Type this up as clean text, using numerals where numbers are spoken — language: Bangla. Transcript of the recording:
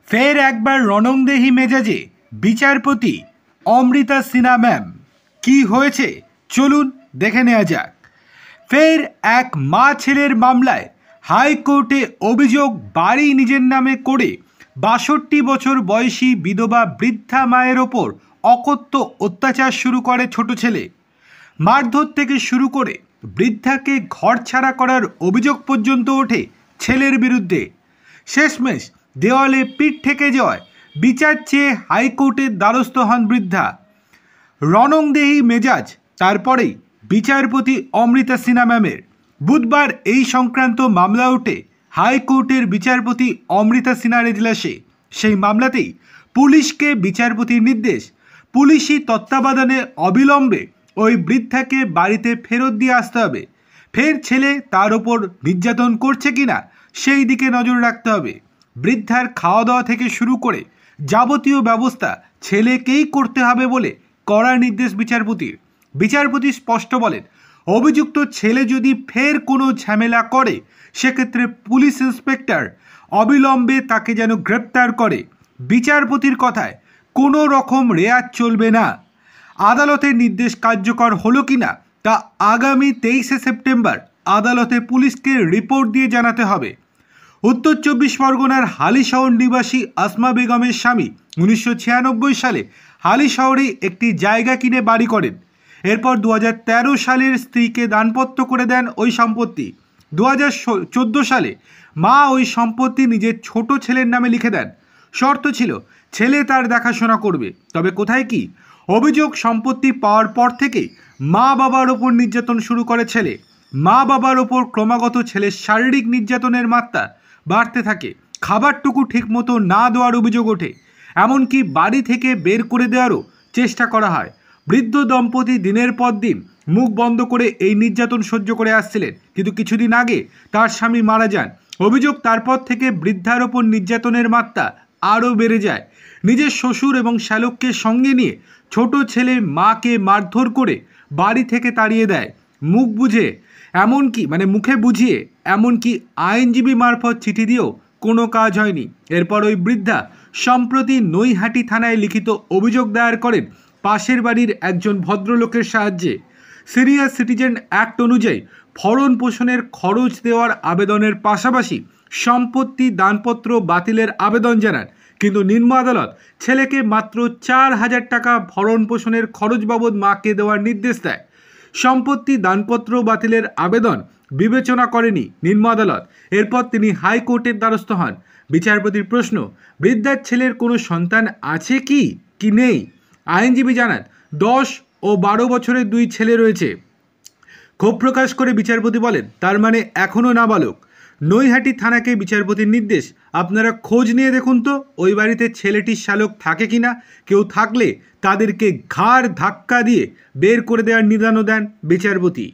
ফের একবার রণংদেহী মেজাজে বিচারপতি অমৃতা সিনহা ম্যাম। কি হয়েছে চলুন দেখে নেওয়া যাক। ফের এক মা ছেলের মামলায় হাইকোর্টে অভিযোগ, বাড়ি নিজের নামে করে ৬২ বছর বয়সী বিধবা বৃদ্ধা মায়ের ওপর অকথ্য অত্যাচার শুরু করে ছোট ছেলে। মারধর থেকে শুরু করে বৃদ্ধাকে ঘর ছাড়া করার অভিযোগ পর্যন্ত ওঠে ছেলের বিরুদ্ধে। শেষমেশ দেওয়ালে পিঠ ঠেকে যাওয়ায় বিচার চেয়ে হাইকোর্টের দ্বারস্থ হন বৃদ্ধা। রণংদেহী মেজাজ তারপরেই বিচারপতি অমৃতা সিনহা ম্যামের। বুধবার এই সংক্রান্ত মামলা ওঠে হাইকোর্টের বিচারপতি অমৃতা সিনহার এজলাসে। সেই মামলাতেই পুলিশকে বিচারপতির নির্দেশ, পুলিশি তত্ত্বাবধানে অবিলম্বে ওই বৃদ্ধাকে বাড়িতে ফেরত দিয়ে আসতে হবে। ফের ছেলে তার ওপর নির্যাতন করছে কিনা সেই দিকে নজর রাখতে হবে। বৃদ্ধার খাওয়া দাওয়া থেকে শুরু করে যাবতীয় ব্যবস্থা ছেলেকেই করতে হবে বলে কড়া নির্দেশ বিচারপতির। বিচারপতি স্পষ্ট বলেন, অভিযুক্ত ছেলে যদি ফের কোনো ঝামেলা করে সেক্ষেত্রে পুলিশ ইন্সপেক্টর অবিলম্বে তাকে যেন গ্রেপ্তার করে। বিচারপতির কথায় কোনো রকম রেয়াত চলবে না। আদালতের নির্দেশ কার্যকর হলো কিনা তা আগামী 23শে সেপ্টেম্বর আদালতে পুলিশকে রিপোর্ট দিয়ে জানাতে হবে। উত্তর 24 পরগনার হালিশহর নিবাসী আসমা বেগমের স্বামী 1996 সালে হালিশহরে একটি জায়গা কিনে বাড়ি করেন। এরপর 2013 সালের স্ত্রীকে দানপত্র করে দেন ওই সম্পত্তি। 2014 সালে মা ওই সম্পত্তি নিজের ছোট ছেলের নামে লিখে দেন। শর্ত ছিল ছেলে তার দেখাশোনা করবে। তবে কোথায় কি, অভিযোগ সম্পত্তি পাওয়ার পর থেকে মা বাবার ওপর নির্যাতন শুরু করে ছেলে। মা বাবার ওপর ক্রমাগত ছেলের শারীরিক নির্যাতনের মাত্রা বাড়তে থাকে। খাবারটুকু ঠিকমতো না দেওয়ার অভিযোগ ওঠে, এমনকি বাড়ি থেকে বের করে দেওয়ারও চেষ্টা করা হয়। বৃদ্ধ দম্পতি দিনের পর দিন মুখ বন্ধ করে এই নির্যাতন সহ্য করে আসছিলেন, কিন্তু কিছুদিন আগে তার স্বামী মারা যান। অভিযোগ তারপর থেকে বৃদ্ধার ওপর নির্যাতনের মাত্রা আরও বেড়ে যায়। নিজের শ্বশুর এবং শ্যালককে সঙ্গে নিয়ে ছোট ছেলে মাকে মারধর করে বাড়ি থেকে তাড়িয়ে দেয় মুখ বুঝে, এমনকি মুখে বুঝিয়ে, এমনকি আইনজীবী মারফত চিঠি দিয়েও কোনো কাজ হয়নি। এরপর ওই বৃদ্ধা সম্প্রতি নৈহাটি থানায় লিখিত অভিযোগ দায়ের করেন পাশের বাড়ির একজন ভদ্রলোকের সাহায্যে। সিনিয়র সিটিজেন অ্যাক্ট অনুযায়ী ভরণ পোষণের খরচ দেওয়ার আবেদনের পাশাপাশি সম্পত্তি দানপত্র বাতিলের আবেদন জানান, কিন্তু নিম্ন আদালত ছেলেকে মাত্র 4,000 টাকা ভরণ পোষণের খরচ বাবদ মাকে দেওয়ার নির্দেশ দেয়। সম্পত্তি দানপত্র বাতিলের আবেদন বিবেচনা করেনি নিম্ন আদালত। এরপর তিনি হাইকোর্টের দ্বারস্থ হন। বিচারপতির প্রশ্ন, বৃদ্ধার ছেলের কোনো সন্তান আছে কি নেই? আইনজীবী জানান 10 ও 12 বছরের 2 ছেলে রয়েছে। ক্ষোভ প্রকাশ করে বিচারপতি বলেন, তার মানে এখনও নাবালক। নৈহাটি থানাকে বিচারপতির নির্দেশ, আপনারা খোঁজ নিয়ে দেখুন তো ওই বাড়িতে ছেলেটির শ্যালক থাকে কিনা। কেউ থাকলে তাদেরকে ঘাড় ধাক্কা দিয়ে বের করে দেওয়ার নির্দেশও দেন বিচারপতি।